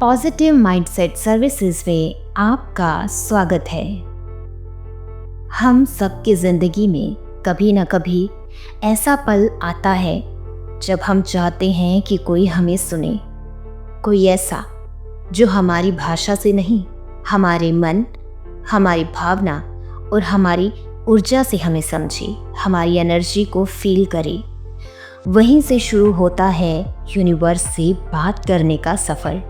Positive mindset services में आपका स्वागत है। हम सबकी ज़िंदगी में कभी न कभी ऐसा पल आता है जब हम चाहते हैं कि कोई हमें सुने, कोई ऐसा जो हमारी भाषा से नहीं, हमारे मन, हमारी भावना और हमारी ऊर्जा से हमें समझे, हमारी एनर्जी को फील करे। वहीं से शुरू होता है यूनिवर्स से बात करने का सफ़र।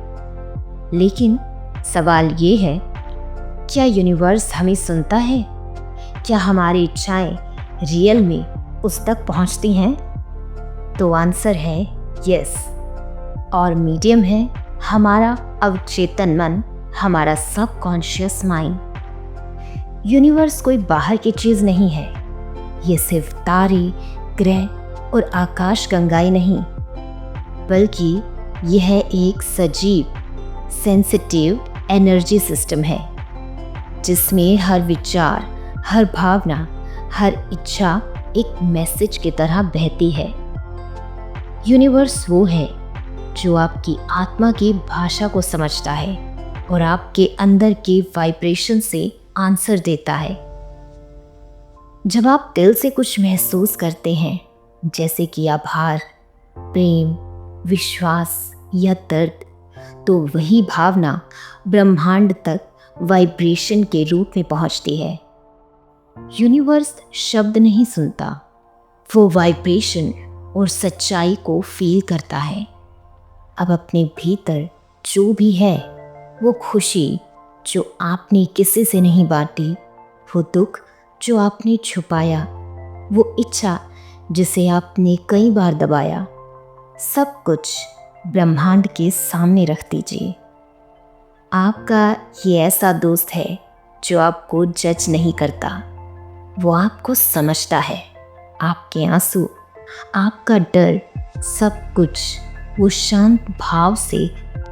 लेकिन सवाल ये है, क्या यूनिवर्स हमें सुनता है? क्या हमारी इच्छाएं रियल में उस तक पहुंचती हैं? तो आंसर है यस। और मीडियम है हमारा अवचेतन मन, हमारा सबकॉन्शियस माइंड। यूनिवर्स कोई बाहर की चीज़ नहीं है। ये सिर्फ तारे, ग्रह और आकाश गंगाएं नहीं, बल्कि यह एक सजीव सेंसिटिव एनर्जी सिस्टम है जिसमें हर विचार, हर भावना, हर इच्छा एक मैसेज की तरह बहती है। यूनिवर्स वो है जो आपकी आत्मा की भाषा को समझता है और आपके अंदर के वाइब्रेशन से आंसर देता है। जब आप दिल से कुछ महसूस करते हैं, जैसे कि आभार, प्रेम, विश्वास या दर्द, तो वही भावना ब्रह्मांड तक वाइब्रेशन के रूप में पहुंचती है। यूनिवर्स शब्द नहीं सुनता, वो वाइब्रेशन और सच्चाई को फील करता है। अब अपने भीतर जो भी है, वो खुशी जो आपने किसी से नहीं बांटी, वो दुख जो आपने छुपाया, वो इच्छा जिसे आपने कई बार दबाया, सब कुछ ब्रह्मांड के सामने रख दीजिए। आपका ये ऐसा दोस्त है जो आपको जज नहीं करता, वो आपको समझता है। आपके आंसू, आपका डर, सब कुछ वो शांत भाव से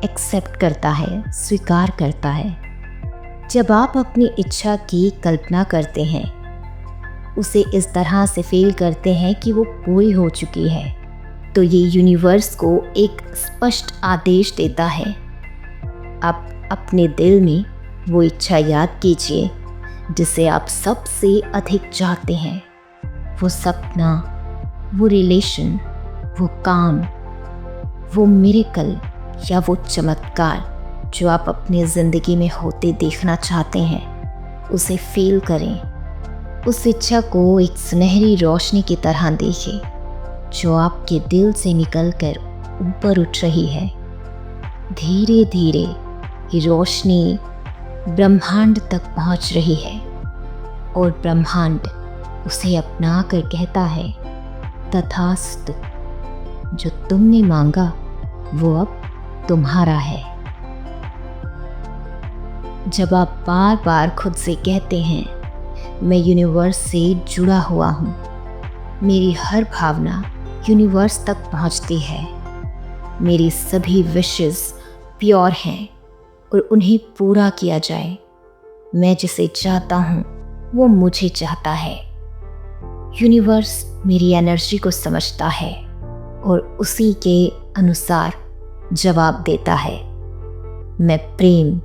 एक्सेप्ट करता है, स्वीकार करता है। जब आप अपनी इच्छा की कल्पना करते हैं, उसे इस तरह से फील करते हैं कि वो पूरी हो चुकी है, तो ये यूनिवर्स को एक स्पष्ट आदेश देता है। आप अपने दिल में वो इच्छा याद कीजिए जिसे आप सबसे अधिक चाहते हैं। वो सपना, वो रिलेशन, वो काम, वो मिरेकल या वो चमत्कार जो आप अपनी ज़िंदगी में होते देखना चाहते हैं, उसे फील करें। उस इच्छा को एक सुनहरी रोशनी की तरह देखें जो आपके दिल से निकलकर ऊपर उठ रही है। धीरे धीरे ये रोशनी ब्रह्मांड तक पहुंच रही है और ब्रह्मांड उसे अपना कर कहता है, तथास्तु, जो तुमने मांगा वो अब तुम्हारा है। जब आप बार बार खुद से कहते हैं, मैं यूनिवर्स से जुड़ा हुआ हूँ, मेरी हर भावना यूनिवर्स तक पहुंचती है, मेरी सभी विशेस प्योर हैं और उन्हें पूरा किया जाए, मैं जिसे चाहता हूँ वो मुझे चाहता है। यूनिवर्स मेरी एनर्जी को समझता है और उसी के अनुसार जवाब देता है। मैं प्रेम,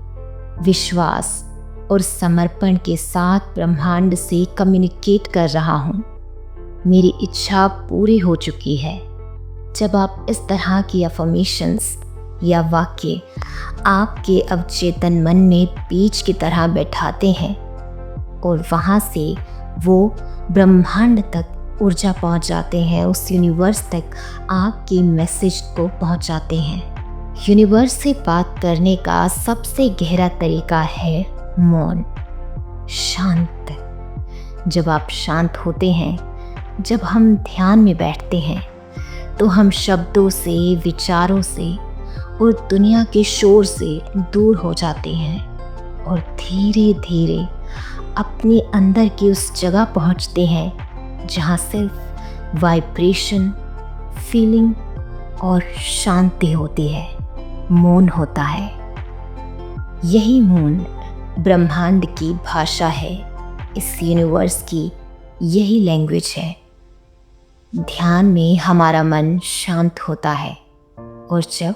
विश्वास और समर्पण के साथ ब्रह्मांड से कम्युनिकेट कर रहा हूँ। मेरी इच्छा पूरी हो चुकी है। जब आप इस तरह की अफर्मेशंस या वाक्य आपके अवचेतन मन में बीज की तरह बैठाते हैं और वहाँ से वो ब्रह्मांड तक ऊर्जा पहुँच जाते हैं, उस यूनिवर्स तक आपके मैसेज को पहुँचाते हैं। यूनिवर्स से बात करने का सबसे गहरा तरीका है मौन, शांत। जब आप शांत होते हैं, जब हम ध्यान में बैठते हैं, तो हम शब्दों से, विचारों से और दुनिया के शोर से दूर हो जाते हैं और धीरे धीरे अपने अंदर की उस जगह पहुंचते हैं जहां सिर्फ वाइब्रेशन, फीलिंग और शांति होती है, मौन होता है। यही मौन ब्रह्मांड की भाषा है, इस यूनिवर्स की यही लैंग्वेज है। ध्यान में हमारा मन शांत होता है और जब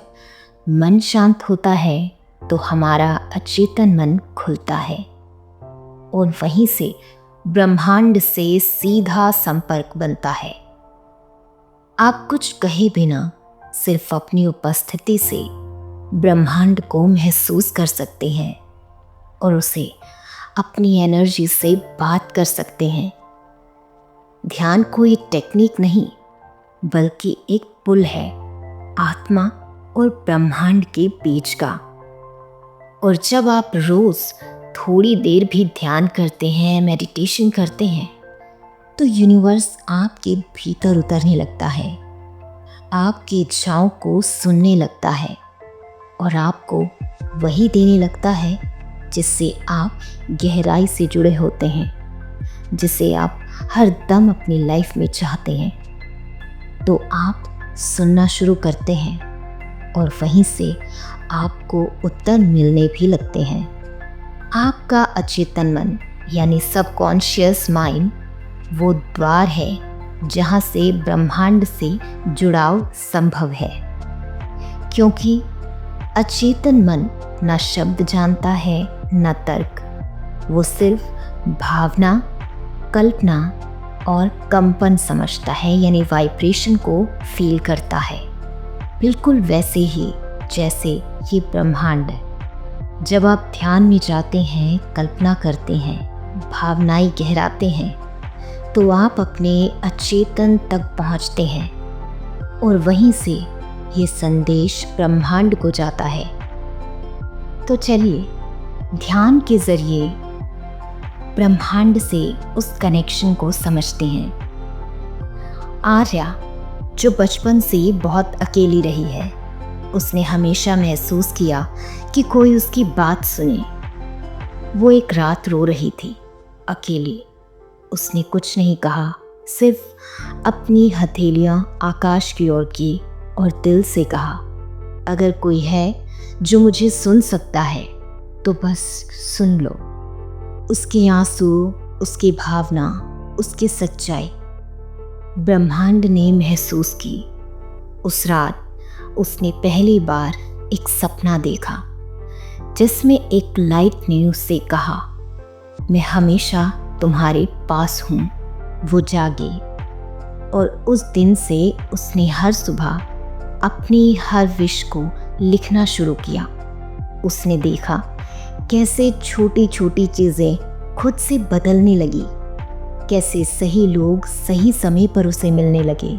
मन शांत होता है तो हमारा अचेतन मन खुलता है और वहीं से ब्रह्मांड से सीधा संपर्क बनता है। आप कुछ कहे बिना सिर्फ अपनी उपस्थिति से ब्रह्मांड को महसूस कर सकते हैं और उसे अपनी एनर्जी से बात कर सकते हैं। ध्यान कोई टेक्निक नहीं, बल्कि एक पुल है आत्मा और ब्रह्मांड के बीच का। और जब आप रोज थोड़ी देर भी ध्यान करते हैं, मेडिटेशन करते हैं, तो यूनिवर्स आपके भीतर उतरने लगता है, आपकी इच्छाओं को सुनने लगता है और आपको वही देने लगता है जिससे आप गहराई से जुड़े होते हैं, जिसे आप हर दम अपनी लाइफ में चाहते हैं। तो आप सुनना शुरू करते हैं और वहीं से आपको उत्तर मिलने भी लगते हैं। आपका अचेतन मन यानी सबकॉन्शियस माइंड वो द्वार है जहाँ से ब्रह्मांड से जुड़ाव संभव है, क्योंकि अचेतन मन न शब्द जानता है न तर्क। वो सिर्फ भावना, कल्पना और कंपन समझता है, यानी वाइब्रेशन को फील करता है। बिल्कुल वैसे ही जैसे ये ब्रह्मांड है। जब आप ध्यान में जाते हैं, कल्पना करते हैं, भावनाएं गहराते हैं, तो आप अपने अचेतन तक पहुंचते हैं और वहीं से ये संदेश ब्रह्मांड को जाता है। तो चलिए ध्यान के जरिए ब्रह्मांड से उस कनेक्शन को समझते हैं। आर्या, जो बचपन से बहुत अकेली रही है, उसने हमेशा महसूस किया कि कोई उसकी बात सुने। वो एक रात रो रही थी, अकेली। उसने कुछ नहीं कहा, सिर्फ अपनी हथेलियां आकाश की ओर की और दिल से कहा, अगर कोई है जो मुझे सुन सकता है तो बस सुन लो। उसके आंसू, उसकी भावना, उसकी सच्चाई ब्रह्मांड ने महसूस की। उस रात उसने पहली बार एक सपना देखा जिसमें एक लाइट ने उससे कहा, मैं हमेशा तुम्हारे पास हूँ। वो जागी और उस दिन से उसने हर सुबह अपनी हर विश को लिखना शुरू किया। उसने देखा कैसे छोटी छोटी चीज़ें खुद से बदलने लगी, कैसे सही लोग सही समय पर उसे मिलने लगे।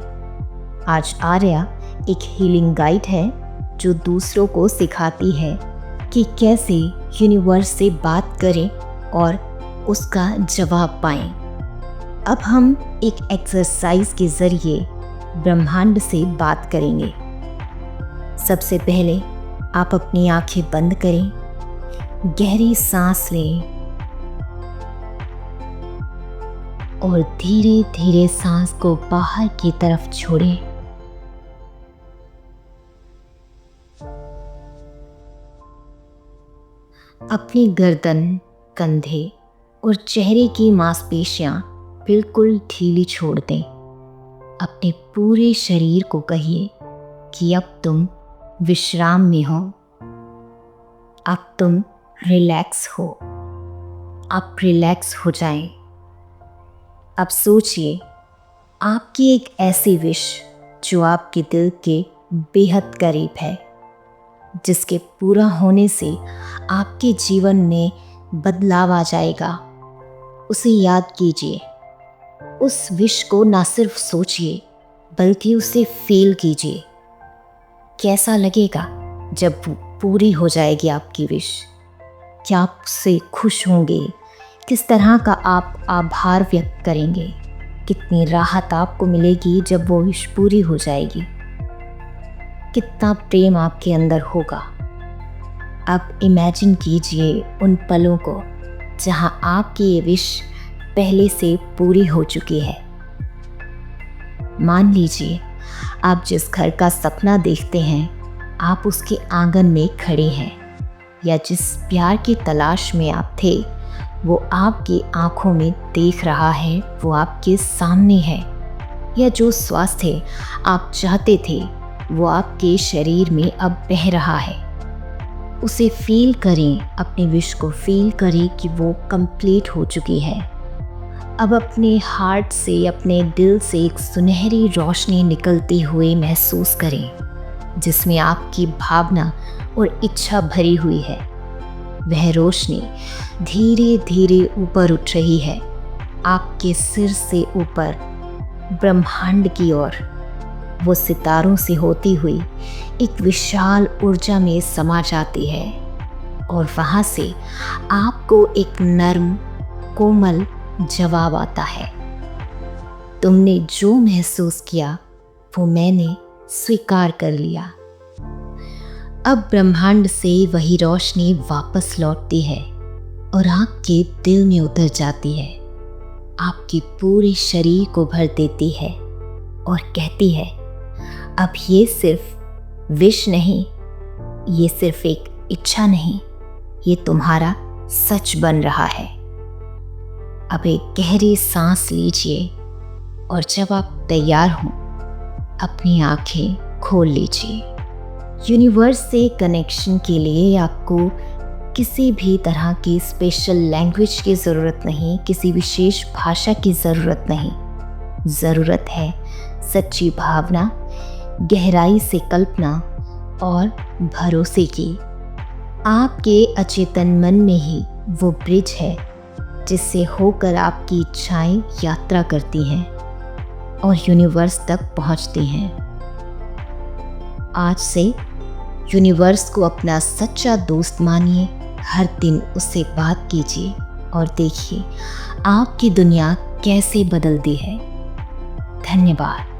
आज आर्या एक हीलिंग गाइड है जो दूसरों को सिखाती है कि कैसे यूनिवर्स से बात करें और उसका जवाब पाएं। अब हम एक एक्सरसाइज के ज़रिए ब्रह्मांड से बात करेंगे। सबसे पहले आप अपनी आंखें बंद करें, गहरी सांस लें और धीरे धीरे सांस को बाहर की तरफ छोड़ें। अपनी गर्दन, कंधे और चेहरे की मांसपेशियां बिल्कुल ढीली छोड़ दें। अपने पूरे शरीर को कहिए कि अब तुम विश्राम में हो, अब तुम रिलैक्स हो। आप रिलैक्स हो जाएं। अब सोचिए आपकी एक ऐसी विश जो आपके दिल के बेहद करीब है, जिसके पूरा होने से आपके जीवन में बदलाव आ जाएगा। उसे याद कीजिए। उस विश को ना सिर्फ सोचिए बल्कि उसे फील कीजिए। कैसा लगेगा जब पूरी हो जाएगी आपकी विश? क्या आप उससे खुश होंगे? किस तरह का आप आभार व्यक्त करेंगे? कितनी राहत आपको मिलेगी जब वो विश पूरी हो जाएगी? कितना प्रेम आपके अंदर होगा। अब इमेजिन कीजिए उन पलों को जहां आपकी ये विश पहले से पूरी हो चुकी है। मान लीजिए आप जिस घर का सपना देखते हैं, आप उसके आंगन में खड़े हैं, या जिस प्यार की तलाश में आप थे वो आपकी आंखों में देख रहा है, वो आपके सामने है। या जो स्वास्थ्य आप चाहते थे वो आपके शरीर में अब बह रहा है। उसे फील करें, अपने विश को फील करें कि वो कंप्लीट हो चुकी है। अब अपने हार्ट से, अपने दिल से एक सुनहरी रोशनी निकलती हुई महसूस करें, जिसमें आपकी भावना और इच्छा भरी हुई है। वह रोशनी धीरे धीरे ऊपर उठ रही है, आपके सिर से ऊपर ब्रह्मांड की ओर। वो सितारों से होती हुई एक विशाल ऊर्जा में समा जाती है और वहाँ से आपको एक नर्म कोमल जवाब आता है। तुमने जो महसूस किया वो मैंने स्वीकार कर लिया। अब ब्रह्मांड से वही रोशनी वापस लौटती है और आपके दिल में उतर जाती है, आपके पूरे शरीर को भर देती है और कहती है, अब ये सिर्फ विश नहीं, ये सिर्फ एक इच्छा नहीं, ये तुम्हारा सच बन रहा है। अब एक गहरी सांस लीजिए और जब आप तैयार हों, अपनी आंखें खोल लीजिए। यूनिवर्स से कनेक्शन के लिए आपको किसी भी तरह की स्पेशल लैंग्वेज की ज़रूरत नहीं, किसी विशेष भाषा की ज़रूरत नहीं। ज़रूरत है सच्ची भावना, गहराई से कल्पना और भरोसे की। आपके अचेतन मन में ही वो ब्रिज है जिससे होकर आपकी इच्छाएं यात्रा करती हैं और यूनिवर्स तक पहुंचती हैं। आज से यूनिवर्स को अपना सच्चा दोस्त मानिए, हर दिन उससे बात कीजिए और देखिए आपकी दुनिया कैसे बदलती है। धन्यवाद।